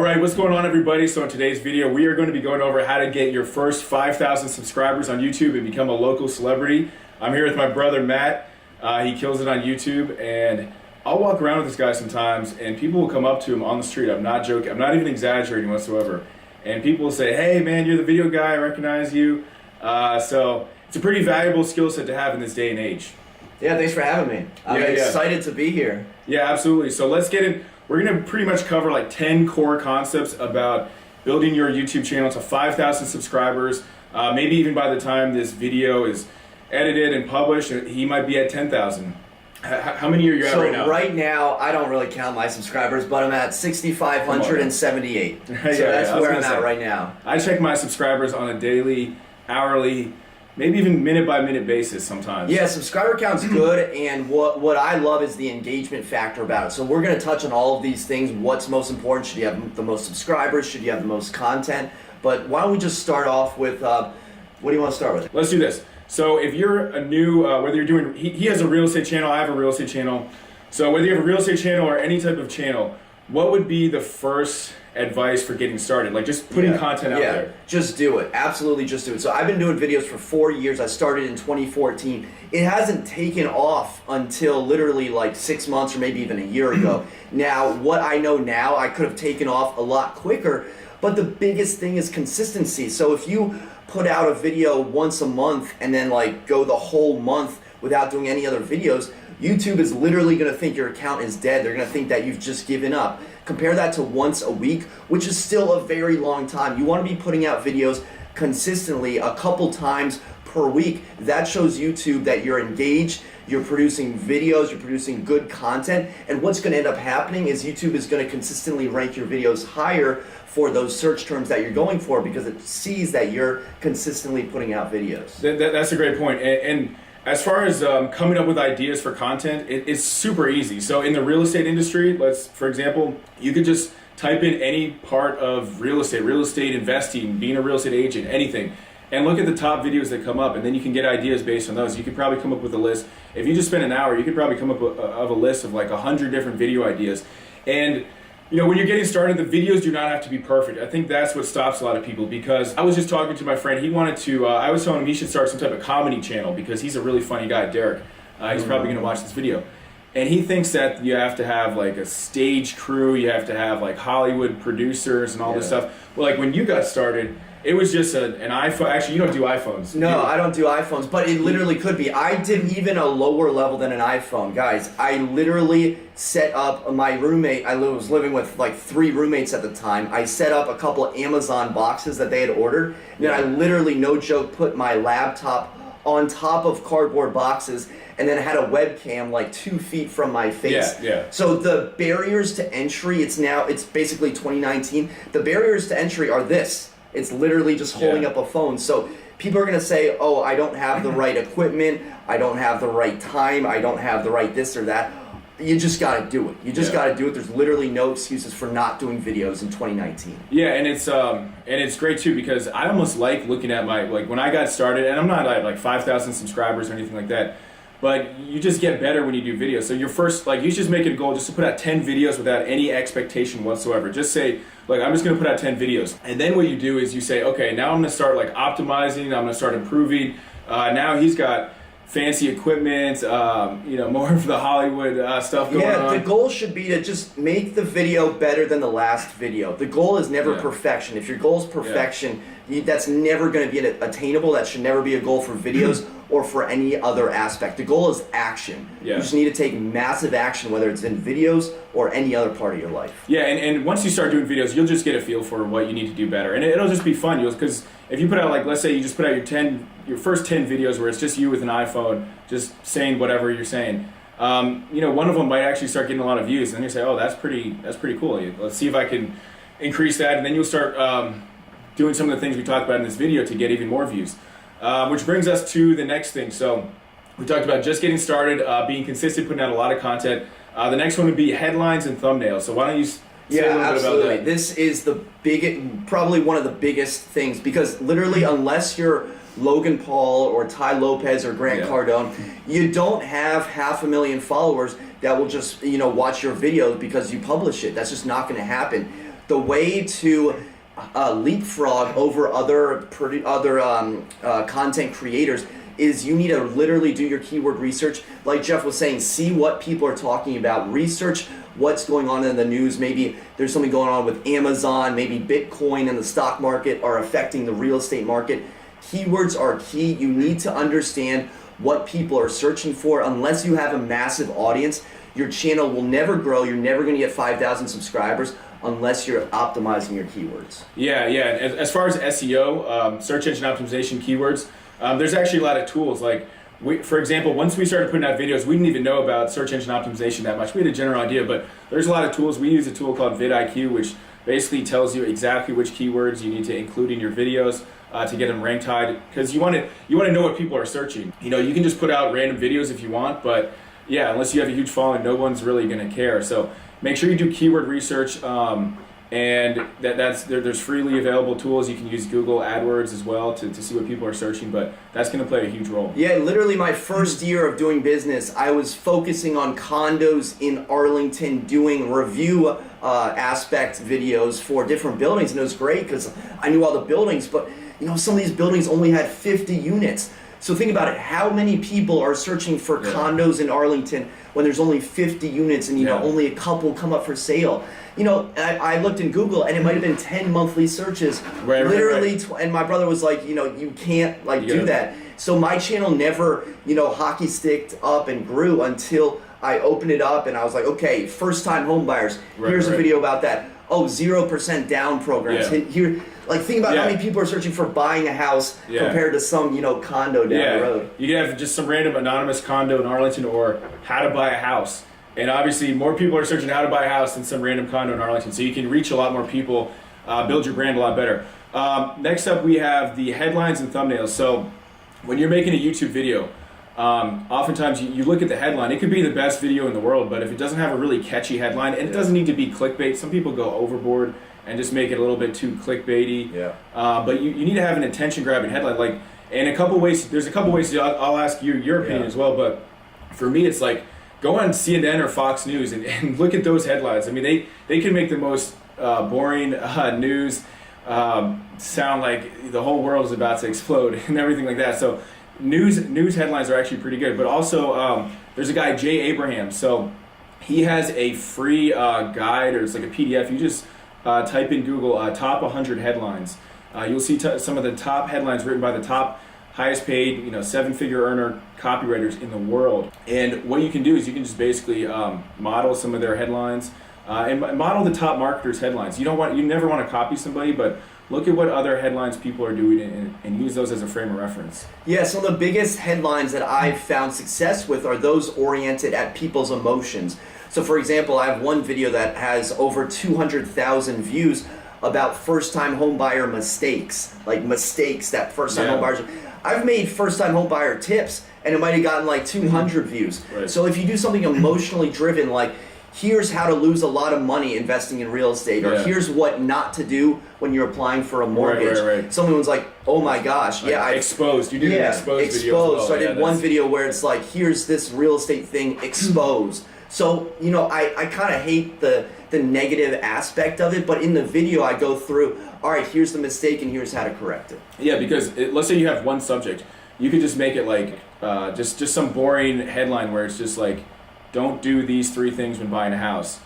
Alright, what's going on everybody? So in today's video we are going to be going over how to get your first 5,000 subscribers on YouTube and become a local celebrity. I'm here with my brother Matt. He kills it on YouTube, and I'll walk around with this guy sometimes and people will come up to him on the street. I'm not joking, I'm not even exaggerating whatsoever. And people will say, hey man, you're the video guy, I recognize you. So it's a pretty valuable skill set to have in this day and age. Yeah, thanks for having me. I'm excited to be here. Yeah, absolutely. So let's get in. We're going to pretty much cover like 10 core concepts about building your YouTube channel to 5,000 subscribers. Maybe even by the time this video is edited and published, he might be at 10,000. How many are you at right now? So right now, I don't really count my subscribers, but I'm at 6,578. So that's where I'm at right now. I check my subscribers on a daily, hourly, maybe even minute by minute basis sometimes. Yeah, subscriber count's good, and what I love is the engagement factor about it. So we're going to touch on all of these things. What's most important? Should you have the most subscribers? Should you have the most content? But why don't we just start off with, what do you want to start with? Let's do this. So if you're a new, whether you're doing, he has a real estate channel, I have a real estate channel. So whether you have a real estate channel or any type of channel, what would be the first advice for getting started? Like just putting content out there. Just do it. Absolutely just do it. So I've been doing videos for 4 years. I started in 2014. It hasn't taken off until literally like 6 months or maybe even a year ago. Now, what I know now, I could have taken off a lot quicker, but the biggest thing is consistency. So if you put out a video once a month and then like go the whole month without doing any other videos, YouTube is literally going to think your account is dead. They're going to think that you've just given up. Compare that to once a week, which is still a very long time. You want to be putting out videos consistently a couple times per week. That shows YouTube that you're engaged, you're producing videos, you're producing good content, and what's going to end up happening is YouTube is going to consistently rank your videos higher for those search terms that you're going for because it sees that you're consistently putting out videos. That's a great point. And as far as coming up with ideas for content, it's super easy. So in the real estate industry, for example, you could just type in any part of real estate investing, being a real estate agent, anything, and look at the top videos that come up, and then you can get ideas based on those. You could probably come up with a list. If you just spend an hour, you could probably come up with a list of like 100 different video ideas. And you know, when you're getting started, the videos do not have to be perfect. I think that's what stops a lot of people, because I was just talking to my friend. He wanted to, I was telling him he should start some type of comedy channel because he's a really funny guy, Derek. He's probably going to watch this video. And he thinks that you have to have like a stage crew, you have to have like Hollywood producers and all this stuff. Well, like when you got started, it was just an iPhone. Actually, you don't do iPhones. No, I don't do iPhones, but it literally could be. I did even a lower level than an iPhone. Guys, I literally set up my roommate. I was living with like 3 roommates at the time. I set up a couple of Amazon boxes that they had ordered. And then I literally, no joke, put my laptop on top of cardboard boxes, and then I had a webcam like 2 feet from my face. So the barriers to entry, it's basically 2019. The barriers to entry are this. It's literally just holding up a phone. So people are going to say, oh, I don't have the right equipment, I don't have the right time, I don't have the right this or that. You just got to do it. You just got to do it. There's literally no excuses for not doing videos in 2019. Yeah, and it's great too, because I almost like looking at my, like when I got started, and I'm not at like 5,000 subscribers or anything like that, but you just get better when you do videos. So your first, like, you just make it a goal just to put out 10 videos without any expectation whatsoever. Just say, like, I'm just gonna put out 10 videos. And then what you do is you say, okay, now I'm gonna start like optimizing, I'm gonna start improving. Now he's got fancy equipment, you know, more of the Hollywood stuff going on. Yeah, the goal should be to just make the video better than the last video. The goal is never perfection. If your goal is perfection, that's never going to be attainable. That should never be a goal for videos or for any other aspect. The goal is action. You just need to take massive action, whether it's in videos or any other part of your life. Yeah, and once you start doing videos, you'll just get a feel for what you need to do better. And it'll just be fun, because if you put out, like, let's say you just put out your first 10 videos where it's just you with an iPhone, just saying whatever you're saying, you know, one of them might actually start getting a lot of views, and then you say, oh, that's pretty cool. Let's see if I can increase that, and then you'll start doing some of the things we talked about in this video to get even more views. Which brings us to the next thing. So we talked about just getting started, being consistent, putting out a lot of content. The next one would be headlines and thumbnails. So why don't you say a little bit about that? This is probably one of the biggest things, because literally unless you're Logan Paul or Ty Lopez or Grant Cardone, you don't have 500,000 followers that will just watch your videos because you publish it. That's just not going to happen. the way to leapfrog over other content creators is you need to literally do your keyword research. Like Jeff was saying, see what people are talking about, research what's going on in the news. Maybe there's something going on with Amazon, maybe Bitcoin and the stock market are affecting the real estate market. Keywords are key. You need to understand what people are searching for. Unless you have a massive audience, your channel will never grow. You're never going to get 5,000 subscribers unless you're optimizing your keywords. Yeah. As far as SEO, search engine optimization keywords, there's actually a lot of tools. Like, for example, once we started putting out videos, we didn't even know about search engine optimization that much. We had a general idea, but there's a lot of tools. We use a tool called vidIQ, which basically tells you exactly which keywords you need to include in your videos to get them ranked high. Because you want to know what people are searching. You know, you can just put out random videos if you want, but yeah, unless you have a huge following, no one's really going to care. So make sure you do keyword research. And there's freely available tools. You can use Google AdWords as well to see what people are searching, but that's going to play a huge role. Yeah, literally my first year of doing business, I was focusing on condos in Arlington, doing review aspect videos for different buildings, and it was great because I knew all the buildings, but you know, some of these buildings only had 50 units. So think about it, how many people are searching for condos in Arlington when there's only 50 units and you know only a couple come up for sale? You know, I looked in Google and it might have been 10 monthly searches, literally, and my brother was like, you know, you can't do that. So my channel never, you know, hockey sticked up and grew until I opened it up and I was like, okay, first time home buyers, here's a video about that. Oh, 0% down programs. Here, like think about how many people are searching for buying a house compared to some, you know, condo down the road. You can have just some random anonymous condo in Arlington or how to buy a house. And obviously more people are searching how to buy a house than some random condo in Arlington. So you can reach a lot more people, build your brand a lot better. Next up, we have the headlines and thumbnails. So when you're making a YouTube video, oftentimes you look at the headline. It could be the best video in the world, but if it doesn't have a really catchy headline, and it doesn't need to be clickbait. Some people go overboard and just make it a little bit too clickbaity. But you need to have an attention-grabbing headline. Like, and a couple ways. There's a couple ways. I'll ask you your opinion as well. But for me, it's like, go on CNN or Fox News and look at those headlines. I mean, they can make the most boring news sound like the whole world is about to explode and everything like that. So news headlines are actually pretty good. But also, there's a guy, Jay Abraham. So he has a free guide, or it's like a PDF. You just type in Google top 100 headlines. You'll see some of the top headlines written by the top highest paid, you know, 7-figure earner copywriters in the world. And what you can do is you can just basically model some of their headlines and model the top marketers' headlines. You never want to copy somebody, but look at what other headlines people are doing and use those as a frame of reference. Yeah, some of the biggest headlines that I've found success with are those oriented at people's emotions. So for example, I have one video that has over 200,000 views about first-time homebuyer mistakes, like mistakes that first-time homebuyers. I've made first-time homebuyer tips, and it might have gotten like 200 views. So if you do something emotionally driven, like here's how to lose a lot of money investing in real estate, or here's what not to do when you're applying for a mortgage. Someone's like, oh my gosh, like exposed. You did an exposed video as well. So I did one video where it's like, here's this real estate thing exposed. So, you know, I kind of hate the negative aspect of it, but in the video I go through, all right, here's the mistake and here's how to correct it. Yeah, because let's say you have one subject, you could just make it like just some boring headline where it's just like, don't do these 3 things when buying a house.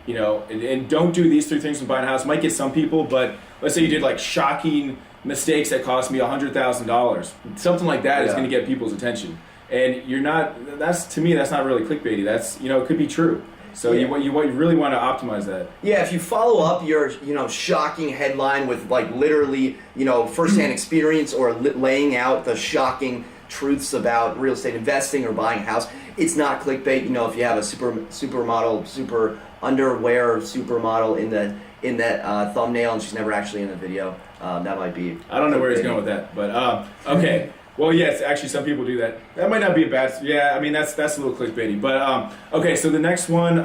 You know, and don't do these 3 things when buying a house. Might get some people, but let's say you did like shocking mistakes that cost me $100,000. Something like that is going to get people's attention. And to me, that's not really clickbaity. That's, you know, it could be true. So you really want to optimize that. Yeah, if you follow up your, you know, shocking headline with like literally, you know, firsthand experience or laying out the shocking truths about real estate investing or buying a house, it's not clickbait. You know, if you have a supermodel, super underwear supermodel in that thumbnail and she's never actually in the video, that might be. I don't know where he's going with that, but okay. Well, yes, actually, some people do that. That might not be a bad. Yeah, I mean that's a little clickbaity. But okay, so the next one,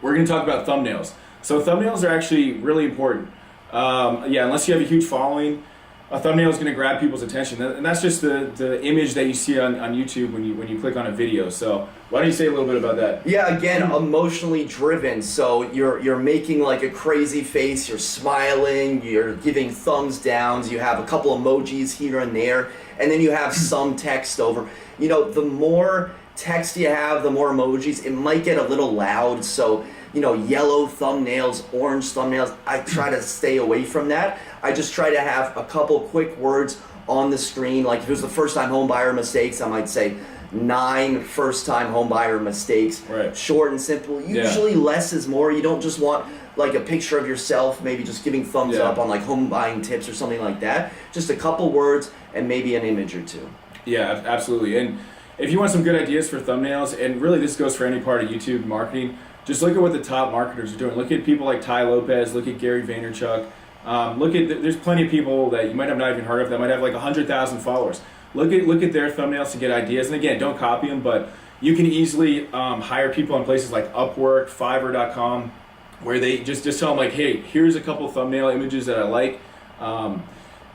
we're going to talk about thumbnails. So thumbnails are actually really important. Unless you have a huge following, a thumbnail is going to grab people's attention, and that's just the image that you see on YouTube when you click on a video. So why don't you say a little bit about that? Yeah, again, emotionally driven. So you're making like a crazy face, you're smiling, you're giving thumbs downs, you have a couple emojis here and there, and then you have some text over. You know, the more text you have, the more emojis, it might get a little loud. So, you know, yellow thumbnails, orange thumbnails, I try to stay away from that. I just try to have a couple quick words on the screen. Like if it was the first time home buyer mistakes, I might say 9 first time home buyer mistakes. Right. Short and simple. Usually less is more. You don't just want like a picture of yourself, maybe just giving thumbs up on like home buying tips or something like that. Just a couple words and maybe an image or two. Yeah, absolutely. And if you want some good ideas for thumbnails, and really this goes for any part of YouTube marketing, just look at what the top marketers are doing. Look at people like Ty Lopez, look at Gary Vaynerchuk. There's plenty of people that you might have not even heard of that might have like 100,000 followers. Look at their thumbnails to get ideas. And again, don't copy them, but you can easily hire people on places like Upwork, Fiverr.com, where they just tell them like, hey, here's a couple thumbnail images that I like.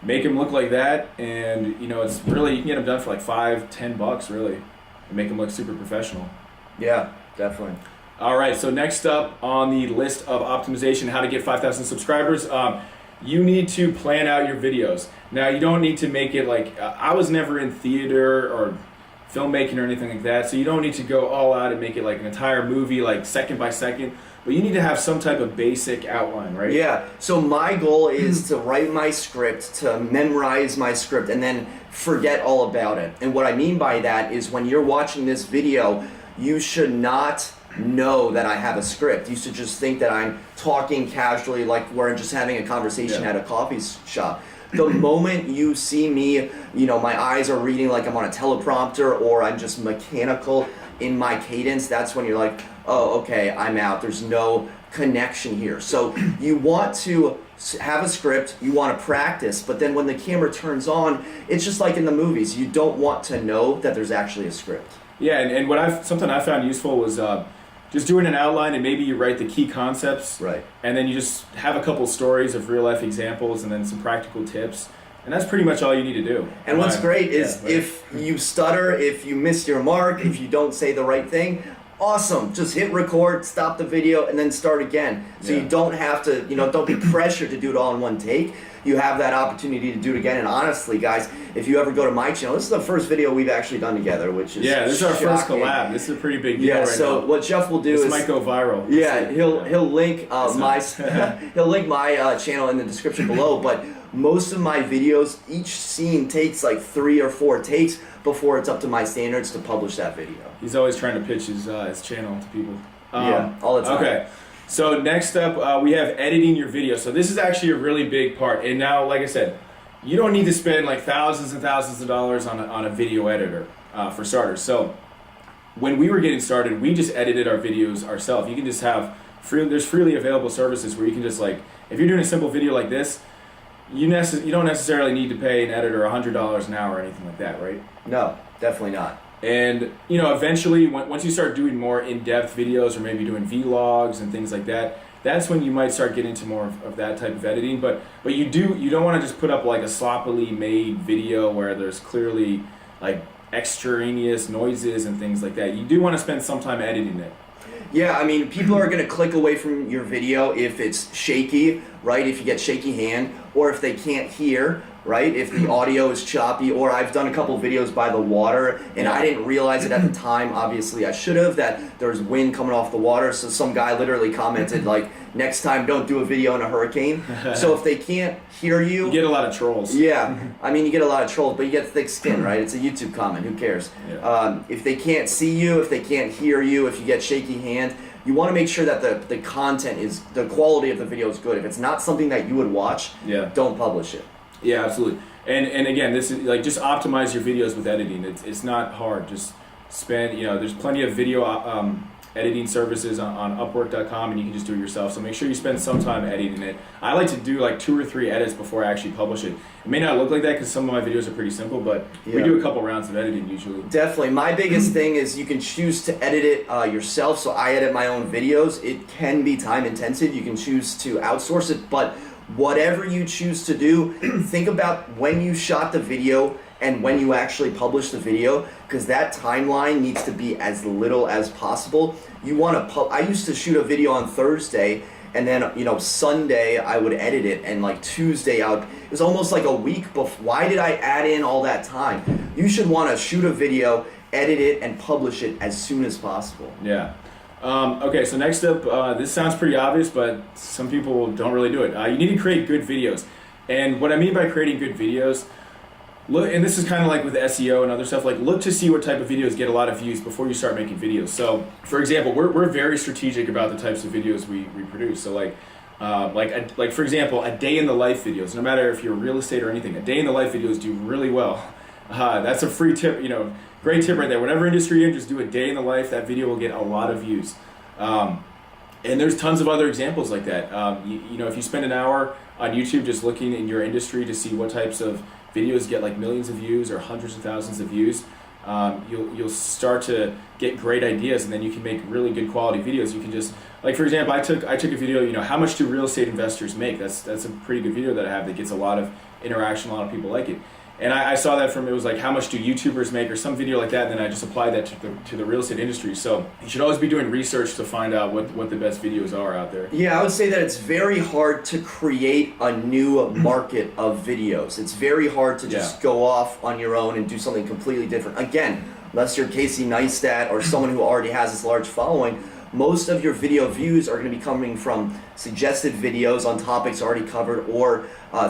Make them look like that, and you know, it's really, you can get them done for like $5-10 really, and make them look super professional. Yeah, definitely. All right, so next up on the list of optimization, how to get 5,000 subscribers, you need to plan out your videos. Now, you don't need to make it like, I was never in theater or filmmaking or anything like that, so you don't need to go all out and make it like an entire movie, like second by second, but you need to have some type of basic outline, right? Yeah, so my goal is to write my script, to memorize my script, and then forget all about it. And what I mean by that is when you're watching this video, you should not know that I have a script. You should just think that I'm talking casually like we're just having a conversation at a coffee shop. The moment you see me, you know, my eyes are reading like I'm on a teleprompter or I'm just mechanical in my cadence, that's when you're like, oh, okay, I'm out. There's no connection here. So you want to have a script, you want to practice, but then when the camera turns on, it's just like in the movies. You don't want to know that there's actually a script. Yeah, and something I found useful was just doing an outline, and maybe you write the key concepts, right? And then you just have a couple stories of real life examples, and then some practical tips, and that's pretty much all you need to do. And what's great is if you stutter, if you miss your mark, if you don't say the right thing, awesome. Just hit record, stop the video, and then start again. So you don't have to, you know, don't be pressured to do it all in one take. You have that opportunity to do it again. And honestly, guys, if you ever go to my channel, this is the first video we've actually done together, which is this is our first collab. This is a pretty big deal right so now. what Jeff will do this is might go viral. Yeah, he'll link he'll link my channel in the description below. But most of my videos, each scene takes like 3 or 4 takes before it's up to my standards to publish that video. He's always trying to pitch his channel to people. All the time. Okay. So next up, we have editing your video. So this is actually a really big part. And now, like I said, you don't need to spend like thousands and thousands of dollars on a video editor for starters. So when we were getting started, we just edited our videos ourselves. You can just have there's freely available services where you can just like, if you're doing a simple video like this, you don't necessarily need to pay an editor $100 an hour or anything like that, right? No, definitely not. And you know, eventually, once you start doing more in-depth videos or maybe doing vlogs and things like that, that's when you might start getting into more of that type of editing. But you don't want to just put up like a sloppily made video where there's clearly like extraneous noises and things like that. You do want to spend some time editing it. Yeah, I mean, people are going to click away from your video if it's shaky, right? If you get shaky hand, or if they can't hear, right? If the audio is choppy, or I've done a couple videos by the water and I didn't realize it at the time. Obviously, I should have, that there's wind coming off the water. So some guy literally commented like, next time don't do a video in a hurricane. So if they can't hear you... You get a lot of trolls. Yeah, I mean, you get a lot of trolls, but you get thick skin, right? It's a YouTube comment, who cares? Yeah. If they can't see you, if they can't hear you, if you get shaky hand, you want to make sure that the content is, the quality of the video is good. If it's not something that you would watch, don't publish it. Yeah, absolutely. And again, this is like, just optimize your videos with editing. It's not hard. Just spend, you know, there's plenty of video editing services on Upwork.com, and you can just do it yourself. So make sure you spend some time editing it. I like to do like 2 or 3 edits before I actually publish it. It may not look like that because some of my videos are pretty simple, but we do a couple rounds of editing usually. Definitely. My biggest thing is you can choose to edit it yourself. So I edit my own videos. It can be time intensive. You can choose to outsource it, but whatever you choose to do, think about when you shot the video and when you actually publish the video, because that timeline needs to be as little as possible. You want to I used to shoot a video on Thursday, and then Sunday I would edit it, and like Tuesday it was almost like a week before. Why did I add in all that time? You should want to shoot a video, edit it, and publish it as soon as possible. Yeah. Okay, so next up, this sounds pretty obvious, but some people don't really do it. You need to create good videos. And what I mean by creating good videos, look, and this is kind of like with SEO and other stuff, like look to see what type of videos get a lot of views before you start making videos. So for example, we're very strategic about the types of videos we produce. So like for example, a day in the life videos, no matter if you're real estate or anything, a day in the life videos do really well. That's a free tip, great tip right there. Whatever industry you're in, just do a day in the life. That video will get a lot of views. And there's tons of other examples like that. If you spend an hour on YouTube just looking in your industry to see what types of videos get like millions of views or hundreds of thousands of views, you'll start to get great ideas, and then you can make really good quality videos. You can just, like for example, I took a video, how much do real estate investors make? That's a pretty good video that I have that gets a lot of interaction, a lot of people like it. And I saw that it was like, how much do YouTubers make, or some video like that, and then I just applied that to the real estate industry. So you should always be doing research to find out what the best videos are out there. Yeah, I would say that it's very hard to create a new market of videos. It's very hard to just go off on your own and do something completely different. Again, unless you're Casey Neistat or someone who already has this large following, most of your video views are going to be coming from suggested videos on topics already covered, or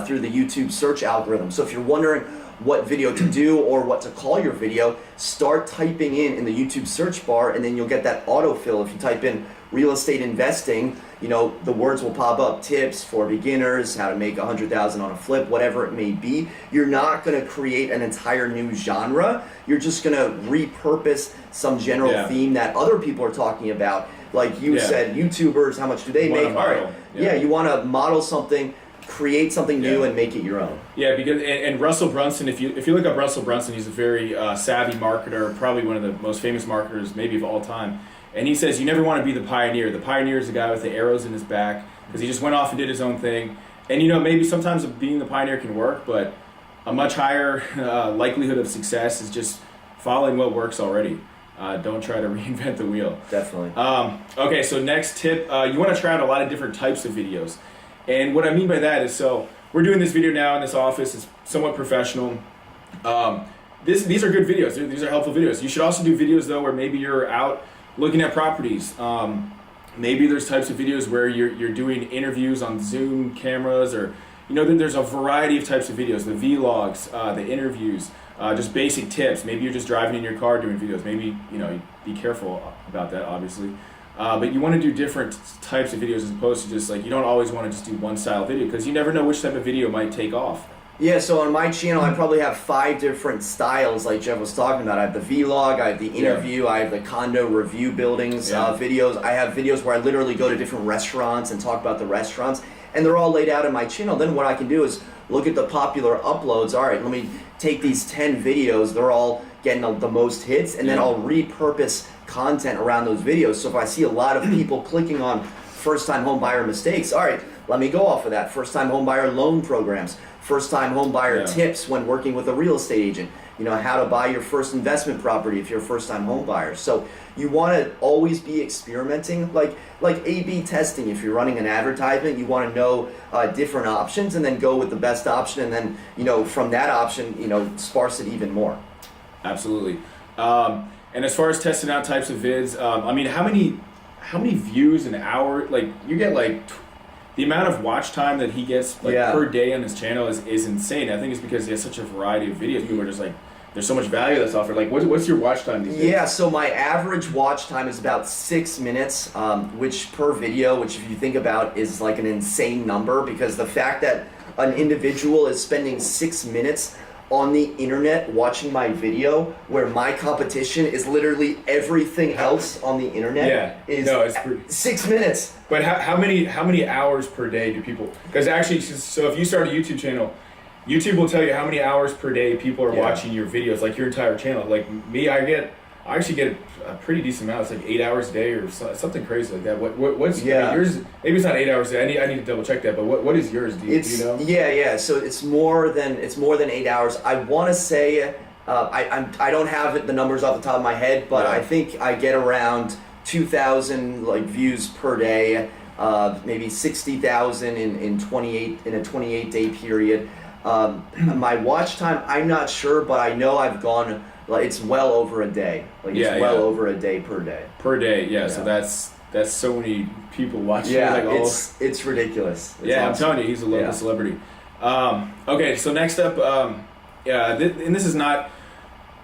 through the YouTube search algorithm. So if you're wondering what video to do or what to call your video, start typing in the YouTube search bar, and then you'll get that autofill. If you type in real estate investing, the words will pop up: tips for beginners, how to make $100,000 on a flip, whatever it may be. You're not going to create an entire new genre. You're just going to repurpose some general theme that other people are talking about. Like you said, YouTubers, how much do they make? All right. Yeah, you want to model something, create something new, and make it your own. Yeah, because and Russell Brunson, if you look up Russell Brunson, he's a very savvy marketer, probably one of the most famous marketers maybe of all time. And he says you never want to be the pioneer. The pioneer is the guy with the arrows in his back, because he just went off and did his own thing. And maybe sometimes being the pioneer can work, but a much higher likelihood of success is just following what works already. Don't try to reinvent the wheel. Definitely. Okay, so next tip, you want to try out a lot of different types of videos. And what I mean by that is, so we're doing this video now in this office. It's somewhat professional. These are good videos. These are helpful videos. You should also do videos though where maybe you're out looking at properties. Maybe there's types of videos where you're doing interviews on Zoom cameras, or there's a variety of types of videos. The vlogs, the interviews, just basic tips. Maybe you're just driving in your car doing videos. Maybe be careful about that, obviously. But you want to do different types of videos, as opposed to just you don't always want to just do one style video, because you never know which type of video might take off. Yeah, so on my channel, I probably have 5 different styles, like Jeff was talking about. I have the vlog, I have the interview, I have the condo review buildings videos. I have videos where I literally go to different restaurants and talk about the restaurants, and they're all laid out in my channel. Then what I can do is look at the popular uploads. All right, let me take these 10 videos. They're all getting the most hits, and then I'll repurpose content around those videos. So if I see a lot of people clicking on first-time home buyer mistakes, all right, let me go off of that. First-time home buyer loan programs, first-time home buyer tips when working with a real estate agent, how to buy your first investment property if you're a first-time home buyer. So you want to always be experimenting, like A/B testing. If you're running an advertisement, you want to know different options, and then go with the best option, and then from that option sparse it even more. Absolutely. And as far as testing out types of vids, how many views an hour? You get the amount of watch time that he gets per day on his channel is insane. I think it's because he has such a variety of videos. People are just there's so much value that's offered. What's your watch time these days? Yeah, so my average watch time is about 6 minutes, which per video, which if you think about is an insane number, because the fact that an individual is spending 6 minutes on the internet watching my video, where my competition is literally everything else on the internet, is 6 minutes. But how many hours per day do people? Because actually, so if you start a YouTube channel, YouTube will tell you how many hours per day people are watching your videos, your entire channel. Me, I get I actually get a pretty decent amount. It's like 8 hours a day or something crazy like that. What's Yeah. I mean, yours? Maybe it's not 8 hours a day. I need to double check that. But what is yours? Do you know? Yeah. So it's more than 8 hours. I want to say I don't have the numbers off the top of my head, but I think I get around 2,000 like views per day. Maybe 60,000 in a 28-day period. My watch time, I'm not sure, but I know I've gone. Like it's well over a day. Like it's well over a day per day. Per day, yeah. So that's so many people watching. Yeah, like it's ridiculous. It's awesome. I'm telling you, he's a local celebrity. Okay, so next up, and this is not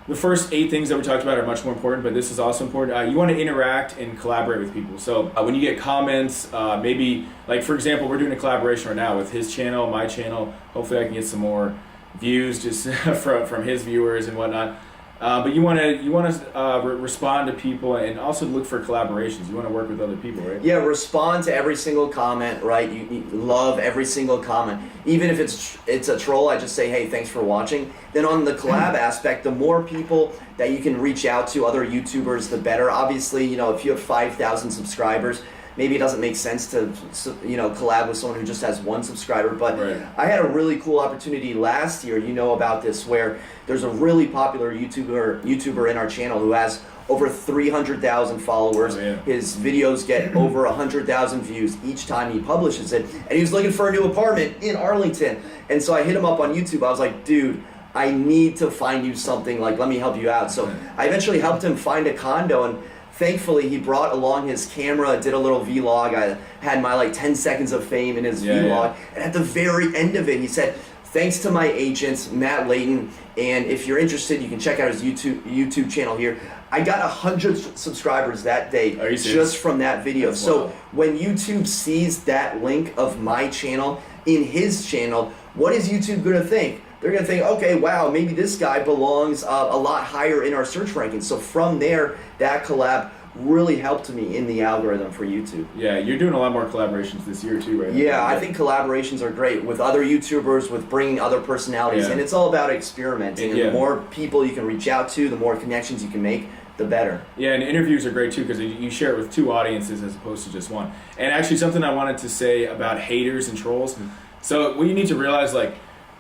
the first 8 things that we talked about are much more important, but this is also important. You want to interact and collaborate with people. So when you get comments, maybe like for example, we're doing a collaboration right now with his channel, my channel. Hopefully, I can get some more views just from his viewers and whatnot. But you want to respond to people and also look for collaborations. You want to work with other people, right? Yeah, respond to every single comment, right? You love every single comment. Even if it's a troll, I just say, hey, thanks for watching. Then on the collab aspect, the more people that you can reach out to, other YouTubers, the better. Obviously, if you have 5,000 subscribers, maybe it doesn't make sense to collab with someone who just has 1 subscriber. But I had a really cool opportunity last year, about this, where there's a really popular YouTuber in our channel who has over 300,000 followers. Oh, yeah. His videos get over 100,000 views each time he publishes it. And he was looking for a new apartment in Arlington. And so I hit him up on YouTube. I was like, dude, I need to find you something. Like, let me help you out. So I eventually helped him find a condo, and thankfully, he brought along his camera, did a little vlog. I had my 10 seconds of fame in his vlog. And at the very end of it, he said, thanks to my agent, Matt Layton, and if you're interested, you can check out his YouTube channel here. I got 100 subscribers that day just from that video. So when YouTube sees that link of my channel in his channel, what is YouTube going to think? They're going to think, okay, wow, maybe this guy belongs a lot higher in our search rankings. So from there, that collab really helped me in the algorithm for YouTube. Yeah, you're doing a lot more collaborations this year too, right? Yeah, I think collaborations are great with other YouTubers, with bringing other personalities, and it's all about experimenting. And the more people you can reach out to, the more connections you can make, the better. Yeah, and interviews are great too because you share it with 2 audiences as opposed to just 1. And actually something I wanted to say about haters and trolls. So what you need to realize,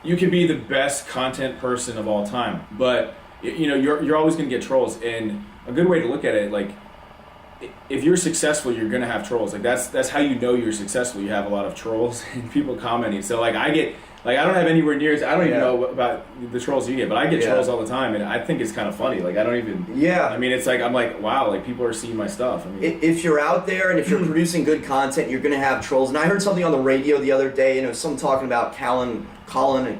you can be the best content person of all time, but you're always going to get trolls. And a good way to look at it, if you're successful, you're going to have trolls. That's how you know you're successful. You have a lot of trolls and people commenting. So I get I don't have anywhere near I don't even know about the trolls you get, but I get trolls all the time, and I think it's kind of funny. I don't even. I mean, it's I'm like, wow, people are seeing my stuff. I mean, if you're out there and if you're producing good content, you're going to have trolls. And I heard something on the radio the other day, and it was someone talking about Colin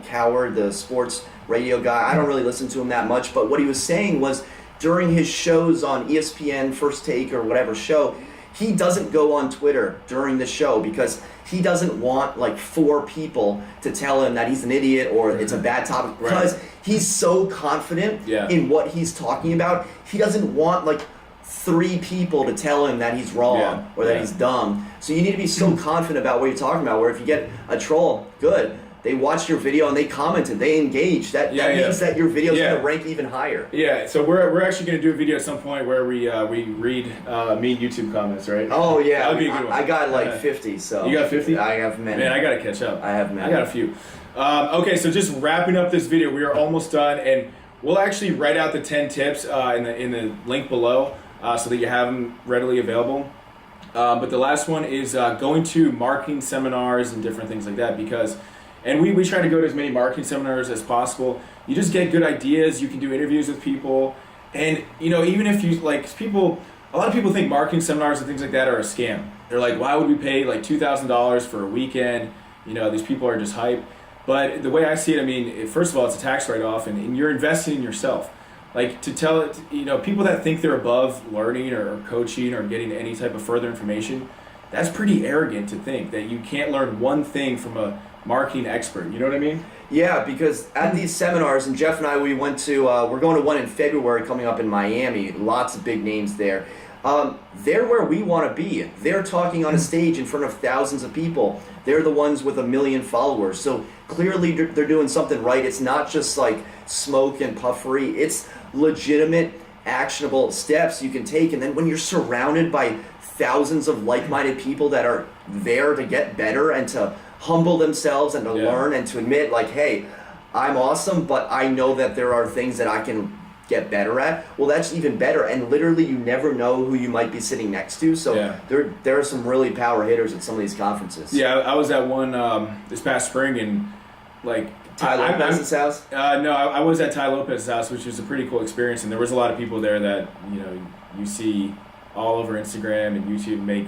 Cowherd, the sports radio guy. I don't really listen to him that much, but what he was saying was during his shows on ESPN, First Take, or whatever show, he doesn't go on Twitter during the show because he doesn't want 4 people to tell him that he's an idiot or it's a bad topic, because he's so confident in what he's talking about. He doesn't want 3 people to tell him that he's wrong or that he's dumb. So you need to be so confident about what you're talking about, where if you get a troll, good. They watched your video and they commented, they engaged. That means that your video is going to rank even higher. Yeah, so we're actually going to do a video at some point where we read mean YouTube comments, right? Oh yeah, that would be a good one. I got 50. So you got 50? I have many. Man, I got to catch up. I have many. I got a few. Okay, so just wrapping up this video, we are almost done, and we'll actually write out the 10 tips in the link below so that you have them readily available. But the last one is going to marketing seminars and different things like that, because. And we try to go to as many marketing seminars as possible. You just get good ideas. You can do interviews with people. And, even if you, a lot of people think marketing seminars and things like that are a scam. They're like, why would we pay $2,000 for a weekend? These people are just hype. But the way I see it, I mean, first of all, it's a tax write-off, and you're investing in yourself. To tell it, people that think they're above learning or coaching or getting any type of further information, that's pretty arrogant to think that you can't learn one thing from a marketing expert. You know what I mean? Yeah, because at these seminars, and Jeff and I, we went to, we're going to one in February coming up in Miami, lots of big names there. They're where we want to be. They're talking on a stage in front of thousands of people. They're the ones with 1 million followers. So clearly they're doing something right. It's not just smoke and puffery. It's legitimate actionable steps you can take. And then when you're surrounded by thousands of like-minded people that are there to get better and to humble themselves and to learn and to admit, like, hey, I'm awesome, but I know that there are things that I can get better at. Well, that's even better. And literally, you never know who you might be sitting next to. So there are some really power hitters at some of these conferences. Yeah, I was at one this past spring, and like Ty Lopez's house? No, I was at Ty Lopez's house, which was a pretty cool experience, and there was a lot of people there that you see all over Instagram and YouTube make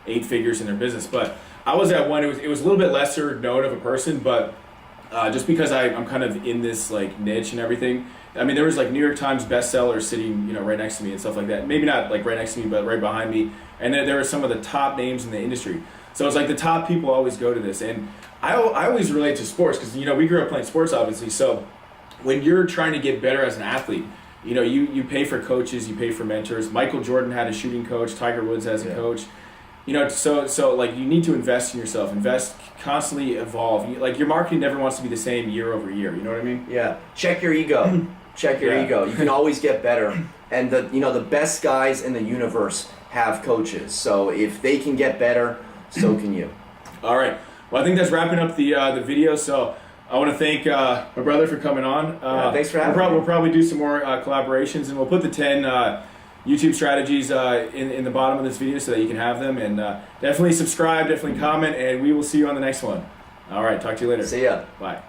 8 figures in their business. But I was at one. It was a little bit lesser known of a person, but just because I'm kind of in this like niche and everything. I mean, there was like New York Times bestsellers sitting, right next to me and stuff like that. Maybe not like right next to me, but right behind me. And then there were some of the top names in the industry. So it's like the top people always go to this. And I always relate to sports because, we grew up playing sports, obviously. So when you're trying to get better as an athlete, you pay for coaches, you pay for mentors. Michael Jordan had a shooting coach. Tiger Woods has a coach. So like you need to invest in yourself, constantly evolve. Your marketing never wants to be the same year over year. You know what I mean? Yeah. Check your ego. Check your ego. You can always get better. And the best guys in the universe have coaches. So if they can get better, so can you. All right. Well, I think that's wrapping up the video. So I want to thank my brother for coming on. Thanks for having me. We'll probably do some more collaborations, and we'll put the 10 YouTube strategies in the bottom of this video so that you can have them. And definitely subscribe, definitely comment, and we will see you on the next one. All right. Talk to you later. See ya. Bye.